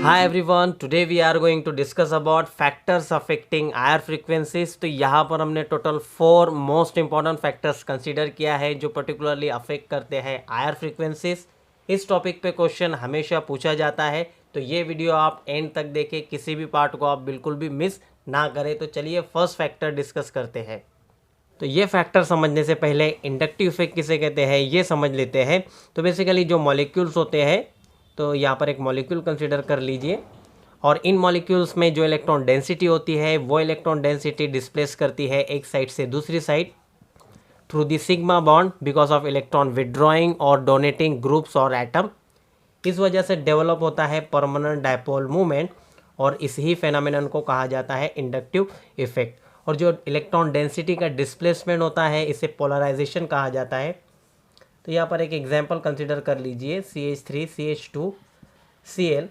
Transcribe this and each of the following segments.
Hi everyone, today we are going to discuss about factors affecting IR frequencies। तो यहाँ पर हमने total 4 most important factors consider किया है जो पर्टिकुलरली अफेक्ट करते हैं IR फ्रीक्वेंसीज। इस टॉपिक पे क्वेश्चन हमेशा पूछा जाता है, तो ये वीडियो आप एंड तक देखें, किसी भी पार्ट को आप बिल्कुल भी मिस ना करें। तो चलिए फर्स्ट फैक्टर डिस्कस करते हैं। तो ये फैक्टर समझने से पहले इंडक्टिव इफेक्ट किसे कहते हैं ये समझ लेते हैं। तो बेसिकली जो मॉलिक्यूल्स होते हैं, तो यहाँ पर एक मॉलिक्यूल कंसीडर कर लीजिए, और इन मॉलिक्यूल्स में जो इलेक्ट्रॉन डेंसिटी होती है वो इलेक्ट्रॉन डेंसिटी डिस्प्लेस करती है एक साइड से दूसरी side through the sigma bond because of electron withdrawing और डोनेटिंग ग्रुप्स और एटम। इस वजह से डेवलप होता है परमानेंट डायपोल मूवमेंट, और इस ही फेनोमेनन को कहा जाता है इंडक्टिव इफेक्ट। और जो इलेक्ट्रॉन डेंसिटी का डिस्प्लेसमेंट होता है इसे पोलराइजेशन कहा जाता है। तो यहाँ पर एक एग्जांपल कंसीडर कर लीजिए, CH3 CH2 Cl।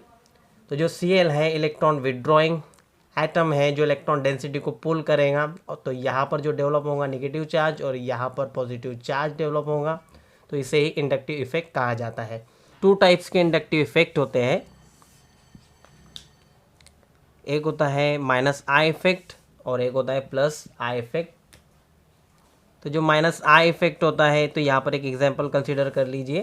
तो जो Cl है इलेक्ट्रॉन विड्रॉइंग एटम है जो इलेक्ट्रॉन डेंसिटी को पुल करेगा, और तो यहाँ पर जो डेवलप होगा नेगेटिव चार्ज और यहाँ पर पॉजिटिव चार्ज डेवलप होगा, तो इसे ही इंडक्टिव इफेक्ट कहा जाता है। 2 टाइप्स के इंडक्टिव इफेक्ट होते हैं, एक होता है -I इफेक्ट और एक होता है +I इफेक्ट। तो जो -I इफेक्ट होता है, तो यहाँ पर एक एग्जांपल कंसीडर कर लीजिए।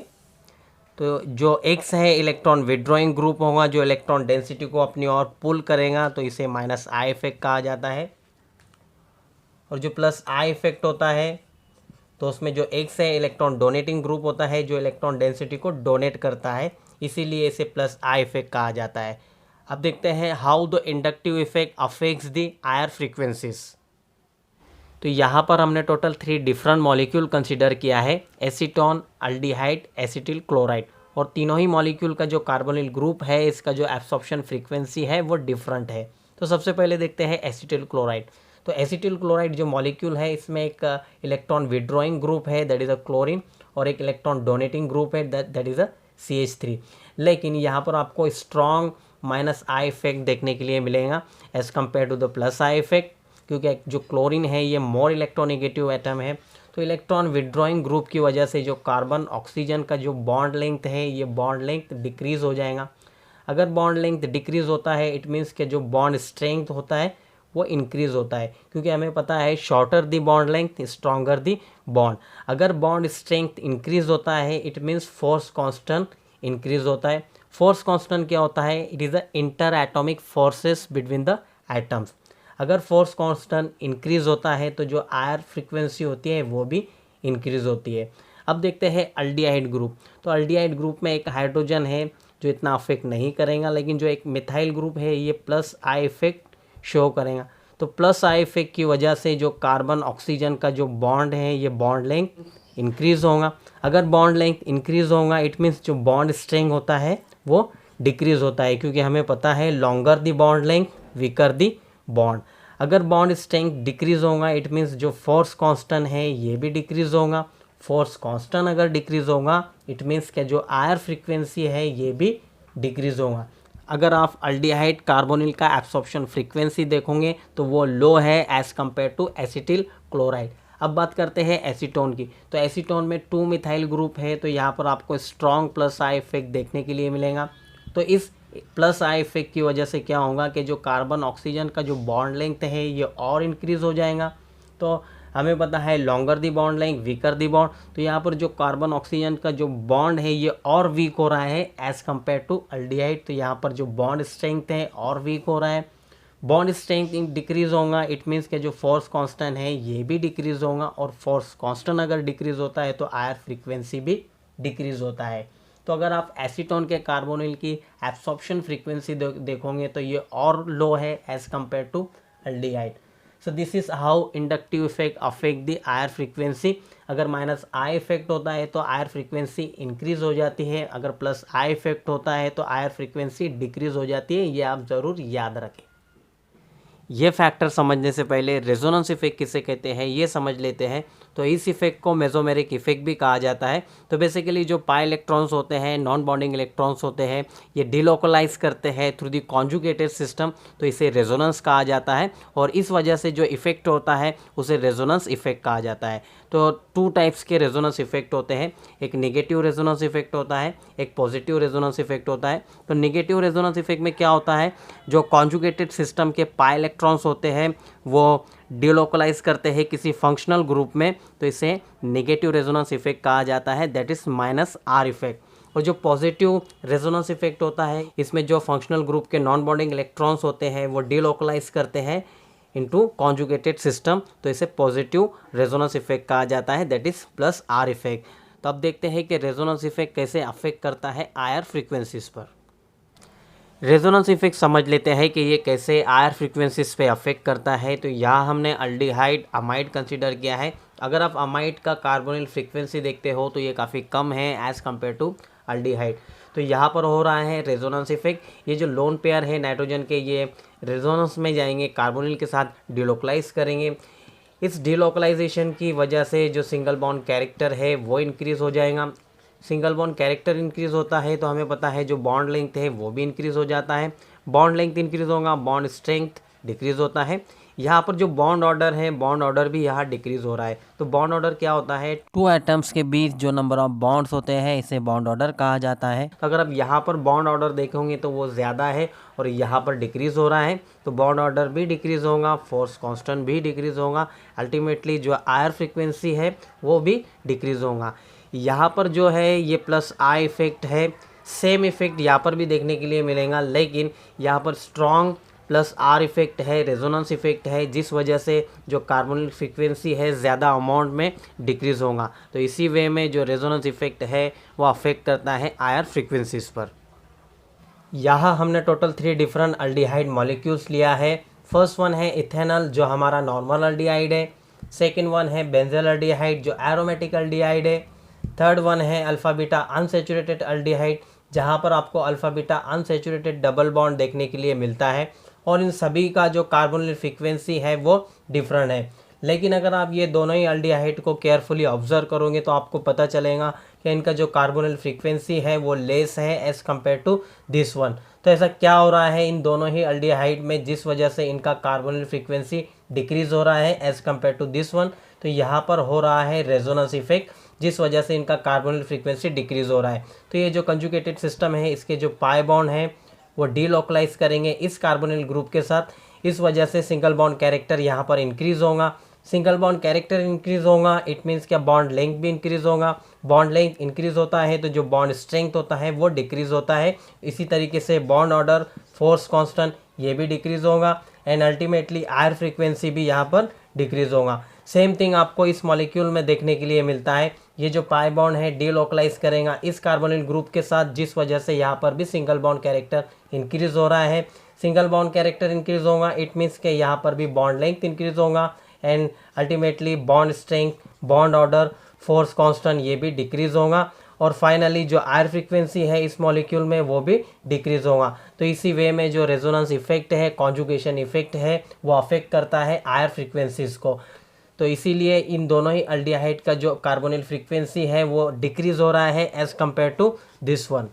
तो जो X है इलेक्ट्रॉन विड्रॉइंग ग्रुप होगा जो इलेक्ट्रॉन डेंसिटी को अपनी ओर पुल करेगा, तो इसे -I इफेक्ट कहा जाता है। और जो +I इफेक्ट होता है, तो उसमें जो X है इलेक्ट्रॉन डोनेटिंग ग्रुप होता है जो इलेक्ट्रॉन डेंसिटी को डोनेट करता है, इसीलिए इसे +I इफेक्ट कहा जाता है। अब देखते हैं how the inductive effect affects the IR frequencies. तो यहाँ पर हमने टोटल 3 डिफरेंट मॉलिक्यूल कंसीडर किया है, एसीटोन, अल्डिहाइड, एसिटिल क्लोराइड। और तीनों ही मॉलिक्यूल का जो कार्बोनिल ग्रुप है इसका जो एब्सॉर्प्शन फ्रीक्वेंसी है वो डिफरेंट है। तो सबसे पहले देखते हैं एसिटिल क्लोराइड। तो एसिटिल क्लोराइड जो मॉलिक्यूल है इसमें एक इलेक्ट्रॉन विड्रॉइंग ग्रुप है दैट इज़ अ क्लोरीन, और एक इलेक्ट्रॉन डोनेटिंग ग्रुप है दैट इज़ अ CH3। लेकिन यहाँ पर आपको स्ट्रॉन्ग -I इफेक्ट देखने के लिए मिलेगा as compare to the +I effect, क्योंकि जो क्लोरीन है ये मोर इलेक्ट्रोनेगेटिव एटम है। तो इलेक्ट्रॉन विड्रॉइंग ग्रुप की वजह से जो कार्बन ऑक्सीजन का जो बॉन्ड लेंथ है ये बॉन्ड लेंथ डिक्रीज हो जाएगा। अगर बॉन्ड लेंथ डिक्रीज होता है इट मीन्स कि जो बॉन्ड स्ट्रेंथ होता है वो इंक्रीज होता है, क्योंकि हमें पता है शॉर्टर दी बॉन्ड लेंथ स्ट्रॉन्गर दी बॉन्ड। अगर बॉन्ड स्ट्रेंथ इंक्रीज होता है it means force constant increase होता है। फोर्स कांस्टेंट क्या होता है? It is the inter atomic forces between the atoms. अगर फोर्स कांस्टेंट इंक्रीज होता है तो जो IR फ्रीक्वेंसी होती है वो भी इंक्रीज होती है। अब देखते हैं अल्डिहाइड ग्रुप। तो अल्डिहाइड ग्रुप में एक हाइड्रोजन है जो इतना अफेक्ट नहीं करेगा, लेकिन जो एक मिथाइल ग्रुप है ये +I इफेक्ट शो करेगा। तो +I इफेक्ट की वजह से जो कार्बन ऑक्सीजन का जो बॉन्ड है ये बॉन्ड लेंथ इंक्रीज होगा। अगर बॉन्ड लेंथ इंक्रीज होगा इट मीन्स जो बॉन्ड स्ट्रेंथ होता है वो डिक्रीज होता है, क्योंकि हमें पता है लॉन्गर दी बॉन्ड लेंथ वीकर दी बॉन्ड। अगर बॉन्ड स्ट्रेंथ डिक्रीज होगा इट मीन्स जो फोर्स कांस्टेंट है ये भी डिक्रीज होगा। फोर्स कांस्टेंट अगर डिक्रीज होगा इट मीन्स कि जो IR फ्रीक्वेंसी है ये भी डिक्रीज होगा। अगर आप अल्डिहाइड कार्बोनिल का एब्सॉर्प्शन फ्रीक्वेंसी देखोगे तो वो लो है as compare to acetyl chloride. अब बात करते हैं एसीटोन की। तो एसीटोन में 2 मिथाइल ग्रुप है, तो यहाँ पर आपको स्ट्रॉन्ग +I इफेक्ट देखने के लिए मिलेगा। तो इस +I इफेक्ट की वजह से क्या होगा कि जो कार्बन ऑक्सीजन का जो बॉन्ड लेंथ है ये और इंक्रीज हो जाएगा। तो हमें पता है लॉन्गर दी बॉन्ड लेंथ वीकर दी बॉन्ड, तो यहाँ पर जो कार्बन ऑक्सीजन का जो बॉन्ड है ये और वीक हो रहा है एज़ कम्पेयर टू अल्डिहाइड। तो यहाँ पर जो बॉन्ड स्ट्रेंथ है और वीक हो रहा है। बॉन्ड स्ट्रेंथ डिक्रीज होगा इट मीन्स के जो फोर्स कांस्टेंट है ये भी डिक्रीज होगा, और फोर्स कांस्टेंट अगर डिक्रीज होता है तो IR फ्रीक्वेंसी भी डिक्रीज होता है। तो अगर आप एसीटोन के कार्बोनिल की एब्सॉर्प्शन फ्रीक्वेंसी देखोगे तो ये और लो है as compare to aldehyde. So this is how inductive effect affect the IR frequency. अगर -I इफेक्ट होता है तो IR फ्रीक्वेंसी इंक्रीज हो जाती है, अगर +I इफेक्ट होता है तो IR फ्रीक्वेंसी डिक्रीज हो जाती है। ये आप ज़रूर याद रखें। ये फैक्टर समझने से पहले रेजोनेंस इफेक्ट किसे कहते हैं ये समझ लेते हैं। तो इस इफेक्ट को मेसोमेरिक इफेक्ट भी कहा जाता है। तो बेसिकली जो पाई इलेक्ट्रॉन्स होते हैं, नॉन बॉन्डिंग इलेक्ट्रॉन्स होते हैं, ये डिलोकलाइज करते हैं थ्रू द कॉन्जुगेटेड सिस्टम, तो इसे रेजोनेंस कहा जाता है और इस वजह से जो इफेक्ट होता है उसे रेजोनेंस इफेक्ट कहा जाता है। तो 2 टाइप्स के रेजोनेंस इफेक्ट होते हैं, एक नेगेटिव रेजोनेंस इफेक्ट होता है, एक पॉजिटिव रेजोनेंस इफेक्ट होता है। तो नेगेटिव रेजोनेंस इफेक्ट में क्या होता है, जो कॉन्जुगेटेड सिस्टम के पाई इलेक्ट्रॉन्स होते हैं वो डिलोकलाइज करते हैं किसी फंक्शनल ग्रुप में, तो इसे नेगेटिव रेजोनेंस इफेक्ट कहा जाता है, दैट इज -R इफेक्ट। और जो पॉजिटिव रेजोनेंस इफेक्ट होता है, इसमें जो फंक्शनल ग्रुप के नॉन बॉन्डिंग इलेक्ट्रॉन्स होते हैं वो डिलोकलाइज करते हैं इनटू कॉन्जुगेटेड सिस्टम, तो इसे पॉजिटिव रेजोनेंस इफेक्ट कहा जाता है, दैट इज +R इफेक्ट। तो अब देखते हैं कि रेजोनेंस इफेक्ट कैसे अफेक्ट करता है IR फ्रीक्वेंसीज पर। रेजोनेंस इफेक्ट समझ लेते हैं कि ये कैसे IR फ्रीक्वेंसीज पे अफेक्ट करता है। तो यहाँ हमने अल्डिहाइड अमाइड कंसीडर किया है। अगर आप अमाइड का कार्बोनिल फ्रीक्वेंसी देखते हो तो ये काफ़ी कम है एज़ कम्पेयर टू अल्डिहाइड। तो यहाँ पर हो रहा है रेजोनेंस इफेक्ट। ये जो लोन पेयर है नाइट्रोजन के, ये रेजोनेंस में जाएंगे, कार्बोनिल के साथ डिलोकलाइज करेंगे। इस डिलोकलाइजेशन की वजह से जो सिंगल बॉन्ड कैरेक्टर है वो इंक्रीज़ हो जाएगा। सिंगल बॉन्ड कैरेक्टर इंक्रीज़ होता है तो हमें पता है जो बॉन्ड लेंथ है वो भी इंक्रीज़ हो जाता है। बॉन्ड लेंथ इंक्रीज़ होगा, बॉन्ड स्ट्रेंथ डिक्रीज़ होता है। यहाँ पर जो बॉन्ड ऑर्डर है, बॉन्ड ऑर्डर भी यहाँ डिक्रीज़ हो रहा है। तो बॉन्ड ऑर्डर क्या होता है, 2 एटम्स के बीच जो नंबर ऑफ बॉन्ड्स होते हैं इसे बॉन्ड ऑर्डर कहा जाता है। तो अगर आप यहाँ पर बॉन्ड ऑर्डर देखोगे तो वो ज़्यादा है और यहाँ पर डिक्रीज़ हो रहा है, तो बॉन्ड ऑर्डर भी डिक्रीज़ होगा, फोर्स कांस्टेंट भी डिक्रीज़ होगा, अल्टीमेटली जो IR फ्रीक्वेंसी है वो भी डिक्रीज़ होगा। यहाँ पर जो है ये +I इफेक्ट है, सेम इफेक्ट यहाँ पर भी देखने के लिए मिलेगा, लेकिन यहाँ पर स्ट्रॉन्ग +R इफेक्ट है, रेजोनेंस इफेक्ट है, जिस वजह से जो कार्बोनिल फ्रीक्वेंसी है ज़्यादा अमाउंट में डिक्रीज़ होगा। तो इसी वे में जो रेजोनेंस इफेक्ट है वो अफेक्ट करता है IR फ्रीक्वेंसीज पर। यहाँ हमने टोटल 3 डिफरेंट अल्डिहाइड मॉलिक्यूल्स लिया है। फर्स्ट वन है इथेनॉल जो हमारा नॉर्मल अल्डिहाइड है। सेकेंड वन है बेंजल अल्डिहाइड जो एरोमेटिक अल्डिहाइड है। थर्ड वन है अल्फ़ा बीटा अनसैचुरेटेड अल्डिहाइड, जहाँ पर आपको alpha beta unsaturated double bond देखने के लिए मिलता है और इन सभी का जो कार्बोनिल फ्रीक्वेंसी है वो डिफरेंट है। लेकिन अगर आप ये दोनों ही अल्डिहाइड को केयरफुली ऑब्जर्व करोगे तो आपको पता चलेगा कि इनका जो कार्बोनिल फ्रीक्वेंसी है वो लेस है as compare to this one. तो ऐसा क्या हो रहा है इन दोनों ही अल्डिहाइड में जिस वजह से इनका कार्बोनिल फ्रीक्वेंसी डिक्रीज़ हो रहा है as compare to this one? तो यहाँ पर हो रहा है रेजोनेंस इफेक्ट, जिस वजह से इनका कार्बोनिल फ्रीक्वेंसी डिक्रीज़ हो रहा है। तो ये जो कंजुगेटेड सिस्टम है इसके जो पाई बॉन्ड हैं वो डीलोकलाइज करेंगे इस कार्बोनिल ग्रुप के साथ, इस वजह से सिंगल बॉन्ड कैरेक्टर यहाँ पर इंक्रीज़ होगा। सिंगल बॉन्ड कैरेक्टर इंक्रीज़ होगा, इट मीन्स क्या, बॉन्ड लेंथ भी इंक्रीज़ होगा। बॉन्ड लेंथ इंक्रीज़ होता है तो जो बॉन्ड स्ट्रेंथ होता है वो डिक्रीज़ होता है। इसी तरीके से बॉन्ड ऑर्डर, फोर्स कांस्टेंट ये भी डिक्रीज़ होगा एंड अल्टीमेटली IR फ्रीक्वेंसी भी यहाँ पर डिक्रीज़ होगा। सेम थिंग आपको इस मॉलिक्यूल में देखने के लिए मिलता है। ये जो पाई बॉन्ड है डीलोकलाइज करेगा इस कार्बोनिल ग्रुप के साथ, जिस वजह से यहाँ पर भी सिंगल बॉन्ड कैरेक्टर इंक्रीज़ हो रहा है। सिंगल बॉन्ड कैरेक्टर इंक्रीज़ होगा, इट मीन्स के यहाँ पर भी बॉन्ड लेंथ इंक्रीज़ होगा and ultimately bond strength, bond order, force constant ये भी डिक्रीज़ होगा और फाइनली जो IR फ्रीक्वेंसी है इस मॉलिक्यूल में वो भी डिक्रीज़ होगा। तो इसी वे में जो रेजोनेंस इफेक्ट है, कॉन्जुगेशन इफेक्ट है, वो अफेक्ट करता है IR फ्रीक्वेंसीज़ को। तो इसीलिए इन दोनों ही अल्डिहाइड का जो कार्बोनिल फ्रीक्वेंसी है वो डिक्रीज़ हो रहा है as compare to this one.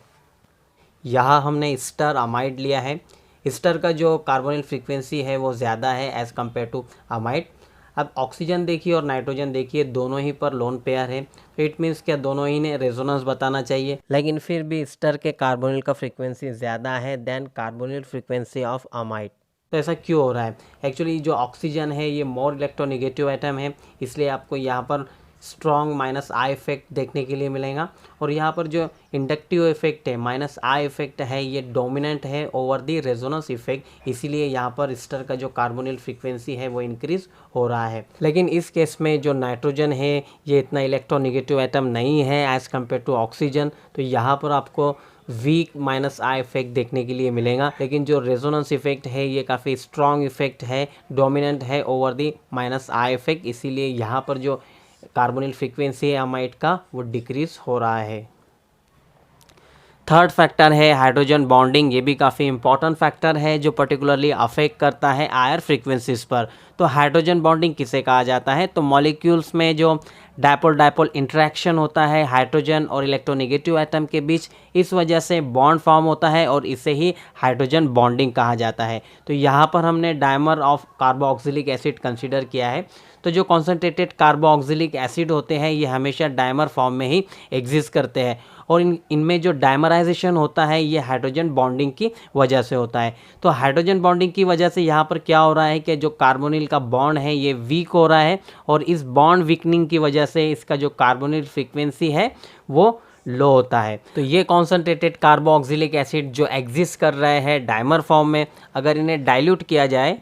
यहाँ हमने स्टर अमाइड लिया है। स्टर का जो कार्बोनिल फ्रीक्वेंसी है वो ज़्यादा है एज़ कम्पेयर टू अमाइड। अब ऑक्सीजन देखिए और नाइट्रोजन देखिए, दोनों ही पर लोन पेयर है, तो इट मीन्स क्या दोनों ही ने रेजोनेंस बताना चाहिए, लेकिन फिर भी स्टर के कार्बोनिल का फ्रीक्वेंसी ज़्यादा है than carbonyl frequency of amide. तो ऐसा क्यों हो रहा है? एक्चुअली जो ऑक्सीजन है ये मोर इलेक्ट्रोनेगेटिव एटम है, इसलिए आपको यहाँ पर स्ट्रॉन्ग -I इफेक्ट देखने के लिए मिलेगा और यहाँ पर जो इंडक्टिव इफेक्ट है -I इफेक्ट है ये डोमिनेंट है ओवर दी रेजोनेंस इफेक्ट, इसीलिए यहाँ पर स्टर का जो कार्बोनिल फ्रीक्वेंसी है वो इंक्रीज हो रहा है। लेकिन इस केस में जो नाइट्रोजन है ये इतना इलेक्ट्रोनेगेटिव एटम नहीं है एज़ कम्पेयर टू ऑक्सीजन, तो यहाँ पर आपको वीक -I इफेक्ट देखने के लिए मिलेगा। लेकिन जो रेजोनेंस इफेक्ट है ये काफ़ी स्ट्रॉन्ग इफेक्ट है, डोमिनेंट है ओवर दी -I इफेक्ट, इसीलिए यहाँ पर जो कार्बोनिल फ्रीक्वेंसी है अमाइड का वो डिक्रीज हो रहा है। थर्ड फैक्टर है हाइड्रोजन बॉन्डिंग। ये भी काफ़ी इंपॉर्टेंट फैक्टर है जो पर्टिकुलरली अफेक्ट करता है हायर फ्रीक्वेंसीज पर। तो हाइड्रोजन बॉन्डिंग किसे कहा जाता है? तो मॉलिक्यूल्स में जो डायपोल डायपोल इंटरेक्शन होता है हाइड्रोजन और इलेक्ट्रोनेगेटिव एटम के बीच, इस वजह से बॉन्ड फॉर्म होता है और इसे ही हाइड्रोजन बॉन्डिंग कहा जाता है। तो यहाँ पर हमने dimer of carboxylic acid consider किया है। तो जो कॉन्सेंट्रेटेड कार्बोक्सिलिक एसिड होते हैं ये हमेशा डायमर फॉर्म में ही एग्जिस्ट करते हैं और इनमें जो डायमराइजेशन होता है ये हाइड्रोजन बॉन्डिंग की वजह से होता है। तो हाइड्रोजन बॉन्डिंग की वजह से यहाँ पर क्या हो रहा है कि जो कार्बोनिल का बॉन्ड है ये वीक हो रहा है और इस बॉन्ड वीकनिंग की वजह से इसका जो कार्बोनिल फ्रीक्वेंसी है वो लो होता है। तो ये कॉन्सेंट्रेटेड कार्बोक्सिलिक एसिड जो एग्जिस्ट कर रहे हैं डायमर फॉर्म में, अगर इन्हें डाइल्यूट किया जाए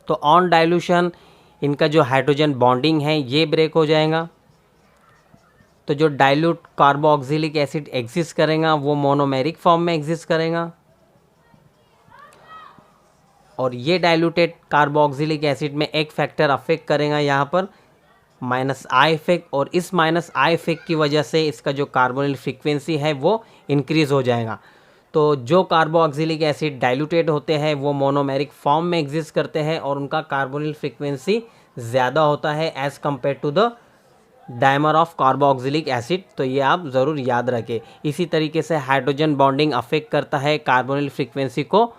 तो ऑन डाइल्यूशन इनका जो हाइड्रोजन बॉन्डिंग है ये ब्रेक हो जाएगा। तो जो डाइल्यूट कार्बोक्सिलिक एसिड एग्जिस्ट करेगा वो मोनोमेरिक फॉर्म में एग्जिस्ट करेगा और ये डाइल्यूटेड कार्बोक्सिलिक एसिड में एक फैक्टर अफेक्ट करेगा यहाँ पर माइनस आई इफेक्ट, और इस माइनस आई इफेक्ट की वजह से इसका जो कार्बोनिल फ्रीक्वेंसी है वो इंक्रीज़ हो जाएगा। तो जो कार्बोक्सिलिक एसिड डाइल्यूटेड होते हैं वो मोनोमेरिक फॉर्म में एग्जिस्ट करते हैं और उनका कार्बोनिल फ्रीक्वेंसी ज़्यादा होता है as compare to the dimer of carboxylic acid. तो ये आप ज़रूर याद रखें। इसी तरीके से हाइड्रोजन बॉन्डिंग अफेक्ट करता है, कार्बोनिल फ्रीक्वेंसी को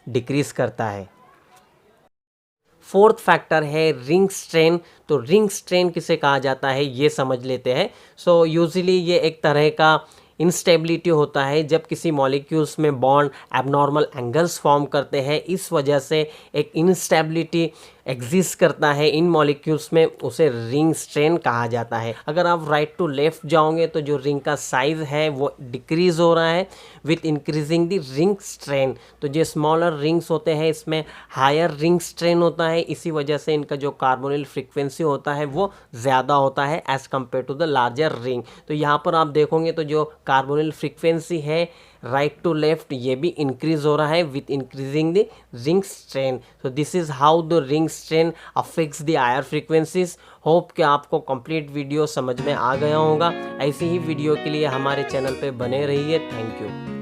डिक्रीज़ करता है। फोर्थ फैक्टर है रिंग स्ट्रेन। तो रिंग स्ट्रेन किसे कहा जाता है ये समझ लेते हैं। सो यूजुअली ये एक तरह का इंस्टेबिलिटी होता है जब किसी मॉलिक्यूल्स में बॉन्ड एबनॉर्मल एंगल्स फॉर्म करते हैं, इस वजह से एक इंस्टेबिलिटी एग्जिस्ट करता है इन मॉलिक्यूल्स में, उसे रिंग स्ट्रेन कहा जाता है। अगर आप राइट टू लेफ्ट जाओगे तो जो रिंग का साइज़ है वो डिक्रीज़ हो रहा है with increasing the ring strain. तो जो स्मॉलर रिंग्स होते हैं इसमें हायर रिंग स्ट्रेन होता है, इसी वजह से इनका जो कार्बोनिल फ्रीक्वेंसी होता है वो ज़्यादा होता है as compare to the larger ring. तो यहाँ पर आप देखोगे तो जो कार्बोनिल फ्रीक्वेंसी है राइट टू लेफ्ट ये भी इंक्रीज हो रहा है with increasing the ring strain. So this is how the ring strain affects the higher frequencies. Hope कि आपको कंप्लीट वीडियो समझ में आ गया होगा। ऐसी ही वीडियो के लिए हमारे चैनल पे बने रहिए। Thank you.